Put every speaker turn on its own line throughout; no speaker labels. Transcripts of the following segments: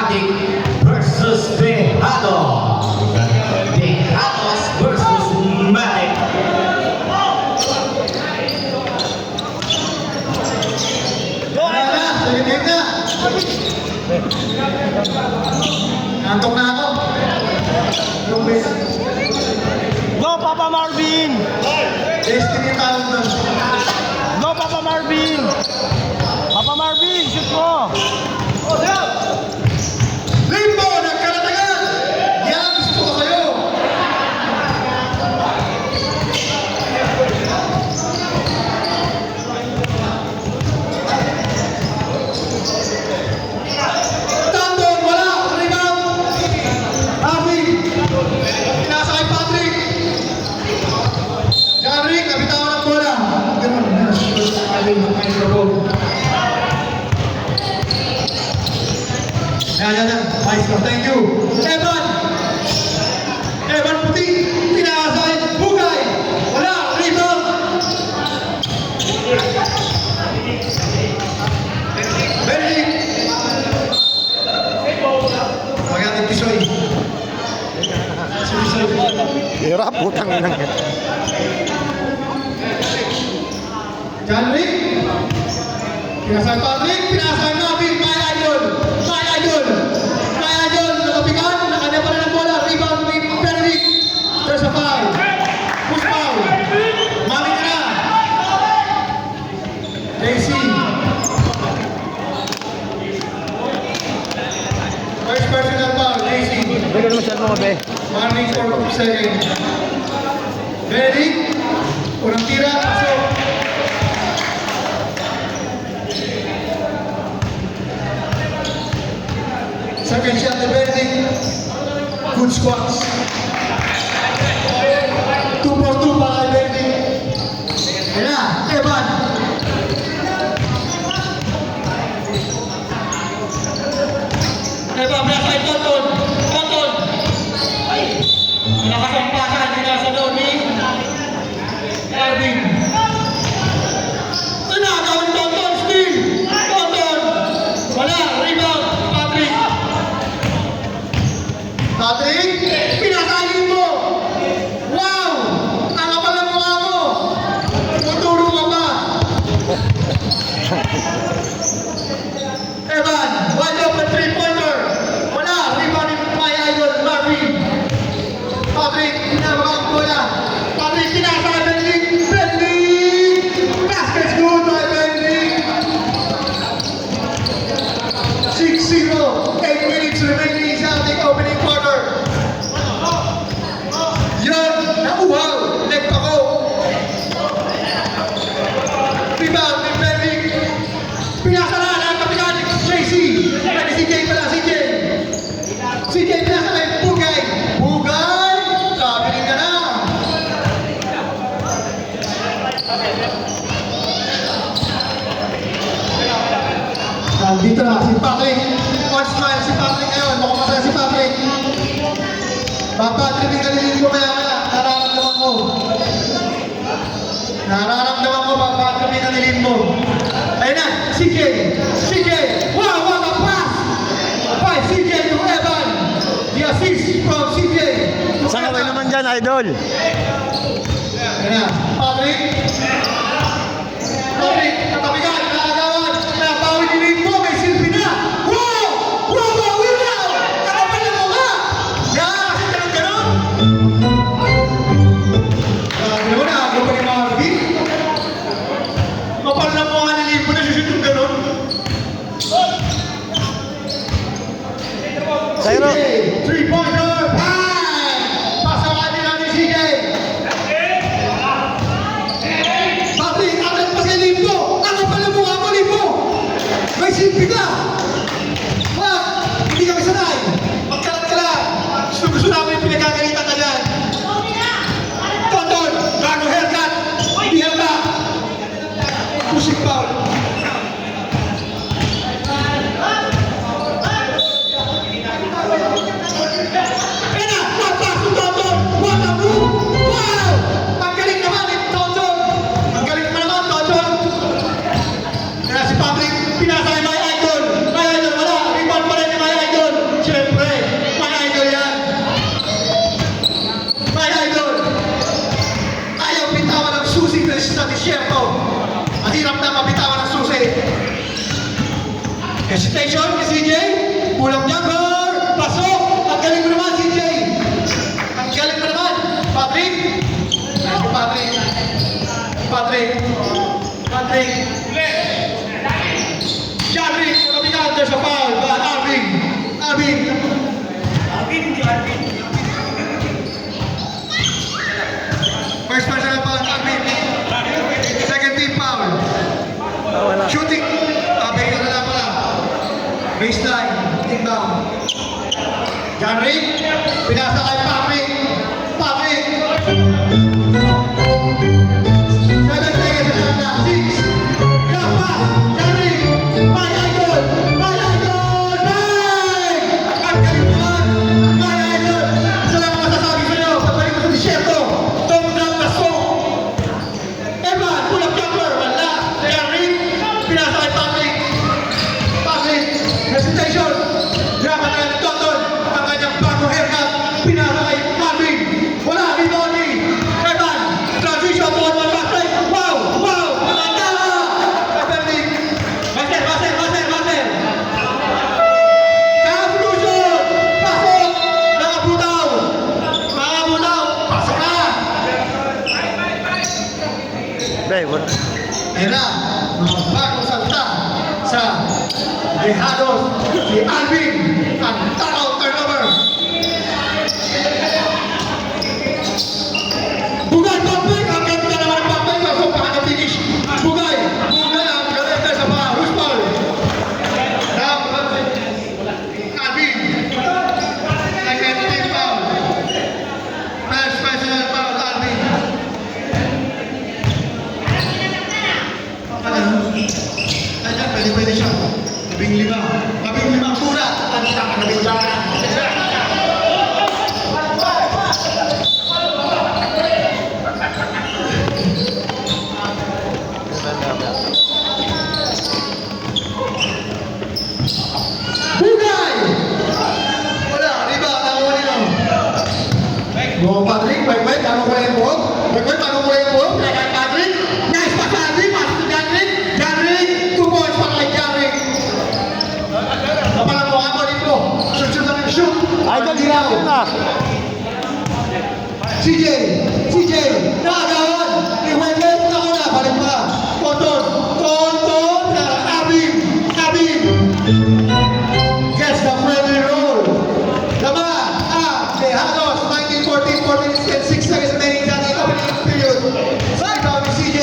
Matic versus Tejado. Tejados versus Matic.
Sige na. Antok na ako.
Go, Papa Marvin!
Destiny tawag doon.
Go, Papa Marvin! Papa Marvin, shoot mo!
Limbo, nagkaratagan! Yan, gusto ko sa'yo! Tandon, wala! Rebound! Avi! Pinasa kay Patrick! Jaric, nabitawan ng bola! Ganun, Yan. Maestro, thank you. Evan Puti, pinakasay, Bugay. Wala, rebound. Benny. Magaling Tisoy.
Hirap, putang inang.
John Rick. Pinakasay Patrick, pinakasay Marvin, Maya Idol. Nakapikan, nakanya pa rin ang bola. Rebound with Benedict. There's a foul. Push foul. Mami ka na. JC. First personal foul, JC.
Bigyan mo siya mo, be.
Warning for 2 seconds. Benedict. Unang tira, pasok. Second shot to Benedict. Good squats. 2 for 2 para kay Benedict. Yan na, Evan. Evan, kaya kay Tonton. Nakasampasan, hindi nasa doon ni Ervin. Gawin Tonton, Steve. Tonton. Wala, rebound. Patrick, pinasalin mo! Wow! Tanga pala mukha mo! Tuturo ka pa! Evan, wide open 3-pointer! Wala! Rebound ni my idol, Marvin! Patrick, pinabaka ang bola! Patrick, pinasa kay Benedict! Basket's good by Benedict! 6-0! 8 minutes remaining sa ating opening quarter. Yun! Nauhaw! Leg pa ko! Rebound ni Benedict! Pinasara na ang kapitan ni JC! Pwede si Jay pala, si Jay! Si Jay pinasa kay Bugay! Bugay! Sabi ka na! Nandito na si Patrick! On smile si Patrick ngayon! Mukhang masaya si Patrick! Papatribing kanilin ko maya-maya! Nararamdaman ko papatribing kanilin mo! Ayun na! CJ! Wow! What a pass! By CJ to Evan! The assist from CJ!
Saan ka ba naman dyan, idol?
Ayun na! Patrick! Natabigan! Nakagawan! Napawi nilin mo! May silbi na! Wow! Bawi na! Nakapal na mo ka! Kasi ganun! Grabe naman, agaw pa ni Marvin. Kapal na mukha nilin mo na susut yung ganun.
Sayro.
3-pointer! Pasakan nila ni CJ! Patrick, agad pa sa Limbo! Ano pala mukha mo, Limbo? May silbi ka! Wag! Hindi kami sanay! Magkalat ka lang! Gusto namin pinagkagalitan ka dyan! Tonton! Gago haircut! Hindi handa! Pushing foul! Hesitation kay CJ. Pulang jumper. Pasok. Ang galing mo naman, CJ. Ang galing mo naman. Patrick. Thank you, Patrick. Patrick. Patrick. Jarry. Kapitan, there's a foul. But Arvin. Arvin. First personal foul, Arvin. Second team foul.
Wala.
Shooting. Base na lang pala. Baseline. Inbound. Jarry. Pinasa kay Patrick. Patrick. 7 seconds na lang. 6. Grab pass. Jarry. My idol. My idol. Bang! Ang galing naman. My idol. Isa lang ang masasabi sa'yo. Pagbalik mo sa disyerto. Tumutang paso. Evan. Pull-up jumper. Wala. Jarry. Pinasa kay Patrick. Patrick. Hesitation. Grab at ng Toton. Ang kanyang bagong haircut. Pinasa kay Marvin. Wala. Rebounding. Evan. Transition to one Patrick. Wow. Wow. Mata. Patrick. Master. Master. Master. Master. Substitution. Pasok. Nakabutaw. Nakabutaw. Pasok na.
Be, wala.
Ayan na, mga bagong salta sa Dejados, si Alvin, ang takaw turnover. Bugay, Pampay, ang ganda naman ng Pampay, kaso pakaka-finish. Bugay, Bugay ang ganda sa mga Ruspal. Alvin, second team foul. First personal foul, Alvin. Ayan, pwede siya. Labing lima. Labing lima pura. Ang taka na bintana. Bugay! Wala, riba. Nakuha nila. Go, Patrick. Wait. Ano ko yung buhok? Wait. Ano ko yung buhok? Kaya kay Patrick. Nice pa sa Patrick. Pasok si Patrick. Patrick. 2 points para kay Patrick. Kapalang mo ako dito. Shoot na shoot.
Idol, ginagawa na.
CJ. Nakagawan. Iwendel. Ako na. Balik pa. Tonton. Abin. Gets the friendly roll. Lama. Dejados. 19-14. 6 seconds remaining. That's the opening period. Rebound ni CJ.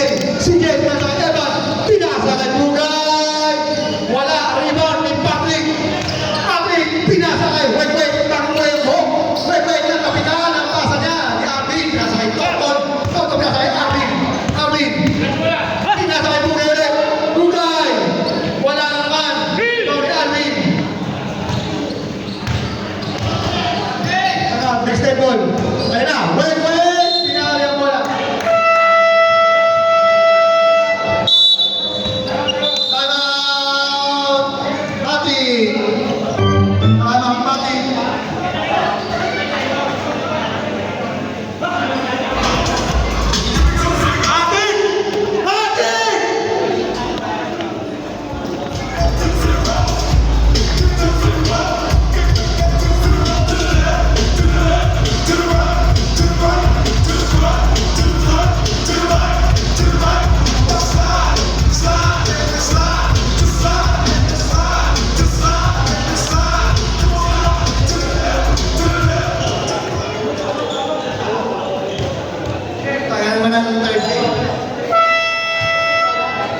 Pinasa kay Evan. Pinasa kay Bugay. Wala. Rebound ni Patrick. Pinasa kay Wait. Nakuha yung hook. Wait. Ang kapitan. Ang pasa niya. Ni Arvin. Pinasa kay Tonton. Pinasa kay Arvin. Pinasa kay Bugay ulit. Bugay. Wala na naman. Ito ni Arvin. Next step goal. Ayun na. Wait. Pinali ang bola. Timeout. Mati.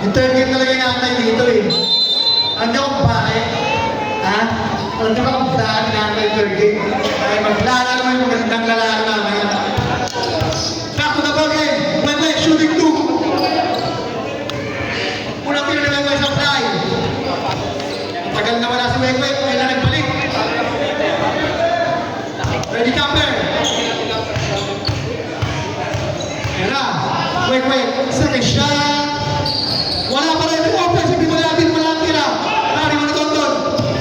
Yung third game talaga yung nakatay dito eh. Alam niyo kung bakit? Ha? Alam niyo ba kung bakit nakatay yung third game? Ay maglalaro yung magandang lalaro namin. Back to the ball game. Wait, shooting 2. Unang tiro na lang sa fly. Tagal na wala si Wek. Kaya na nagbalik. Ready camper. Ayan na. Wek. Second shot. Wala pa rin yung offensive. Dito natin wala ang tira. Nari mo na Tonton.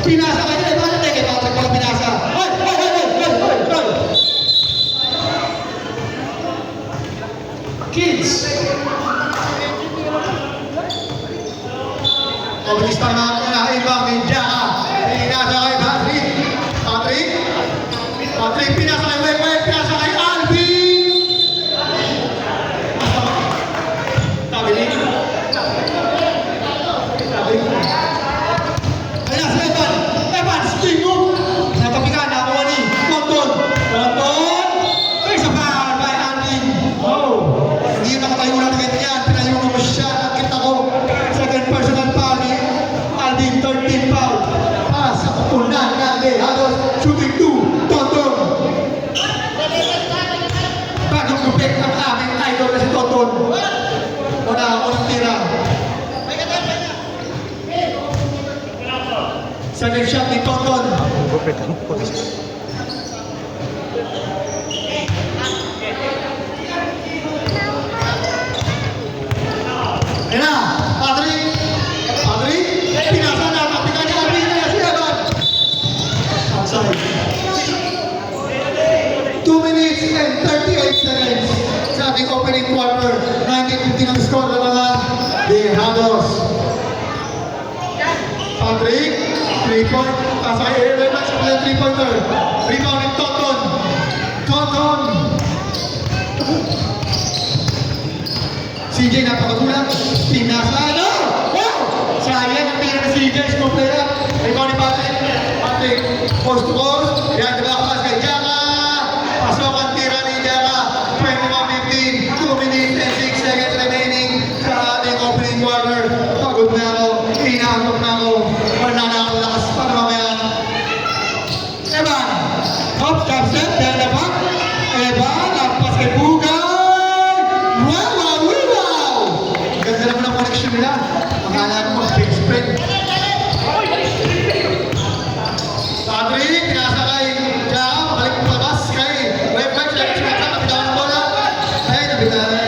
Pinasa ka niya. Kaya Patrick wala pinasa. Hoy! Kids! Mabilis tayo mga inbound. Hados, shooting 2, Tonton. Bagong gupit ang aming idol na si Tonton. Unang tira. Second shot ni Tonton.
Gupit ang pulis.
Ayan na, Patrick, pinasa na, kapitan niya, Arvin, si Evan. Outside. 2 minutes and 38 seconds sa ating opening quarter. 19-15 ang score na mga Dejados. Patrick, 3-point, pasay Evan, sa pala 3-pointer. Rebound ni Tonton. CJ napakagulat. Pinasa na! Wow! Sayang ang tira ni CJ. Scoop player. Rebound ni Patrick. Post to post. Yan, diba pass kay Jaka. Pasok ang tira ni Jaka. 21-15. 2 minutes and 6 seconds remaining sa ating opening quarter. Pagod na ako. Inaantok na ako. Wala na ako lakas para mamaya. Evan. Hop, stop step. Dahil na pa. Evan. Lampas kay Bugay. Ganda naman ang connection nila. Akala mo mag-fake spread. Patrick, pinasa kay Jaka. Mabalik mo palabas kay Webweb. Nabitawan ng bola. Ay, nabitawan.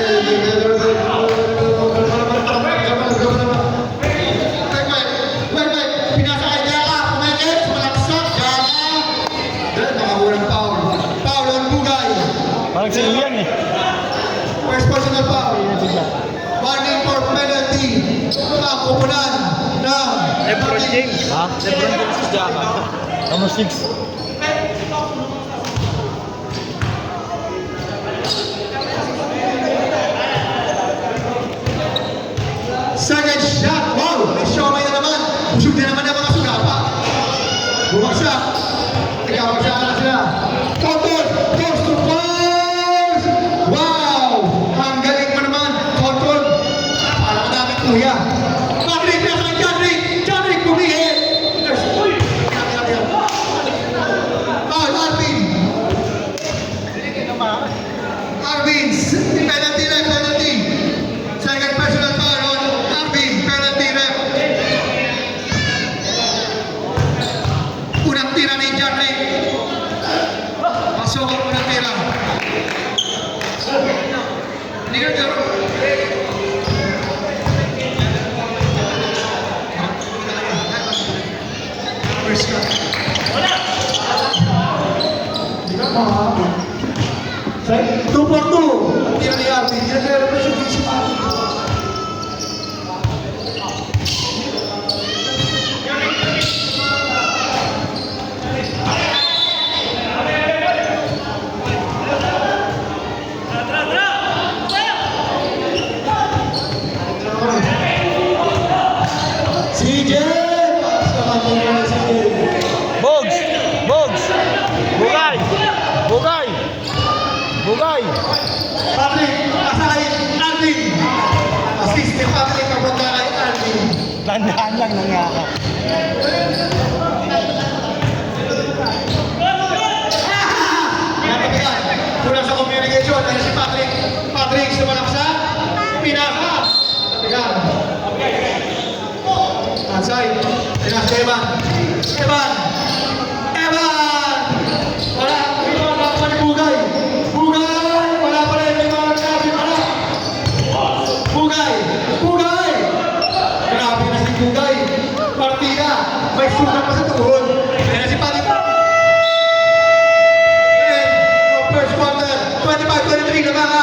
Webweb, pinasa kay Jaka. Kumekit, malaksak. Jaka. Dahil nakakulang foul. Foul on Bugay.
Parang si Ian eh.
First personal foul. Warning for penalty. Ang kupunan ng
Lebron James. Ha? Lebron James si Jaka. Number 6.
Second shot. Wow! May showmay na naman. Busog na naman ang mga sugapa. Bumagsak. Nagkabagsakan na sila. Tonton! Post to post! Wow! Ang galing mo naman. Tonton! Parang namin kuya. Patrick! Nasa kay Jadrick! Jadrick! Bumihit! Uy! Arvin! Arvin! Penalty rep! Penalty! Second personal foul on Arvin! Penalty rep! Unang tira ni Jadrick! Pasok ang unang tira! Hindi ka dyan! First shot. Hindi ka mahabol. 2 for 2. Ang tira ni Arvin. Hindi na kaya naman siya principal. CJ! Selamat tinggal CJ.
Bogs! Bogs! Bugay! Bugay! Bugay!
Patrick, asahin, Arvin. Assist ni Patrick papunta kay Arvin.
Tandaan lang ng ngaka.
Natabihan. Kulang sa communication. Ayun si Patrick. Patrick, sumalak sa pinaka. Natabihan. Outside. Pinasa kay Evan. Evan! Evan! Wala. Wala pa ni Bugay. Bugay! Wala pa rin. Wala. Bugay! Bugay! Grabe na si Bugay. Partida. May sugat pa sa tuhod. Ayan na si Patrick. And first quarter, 25-23 na mga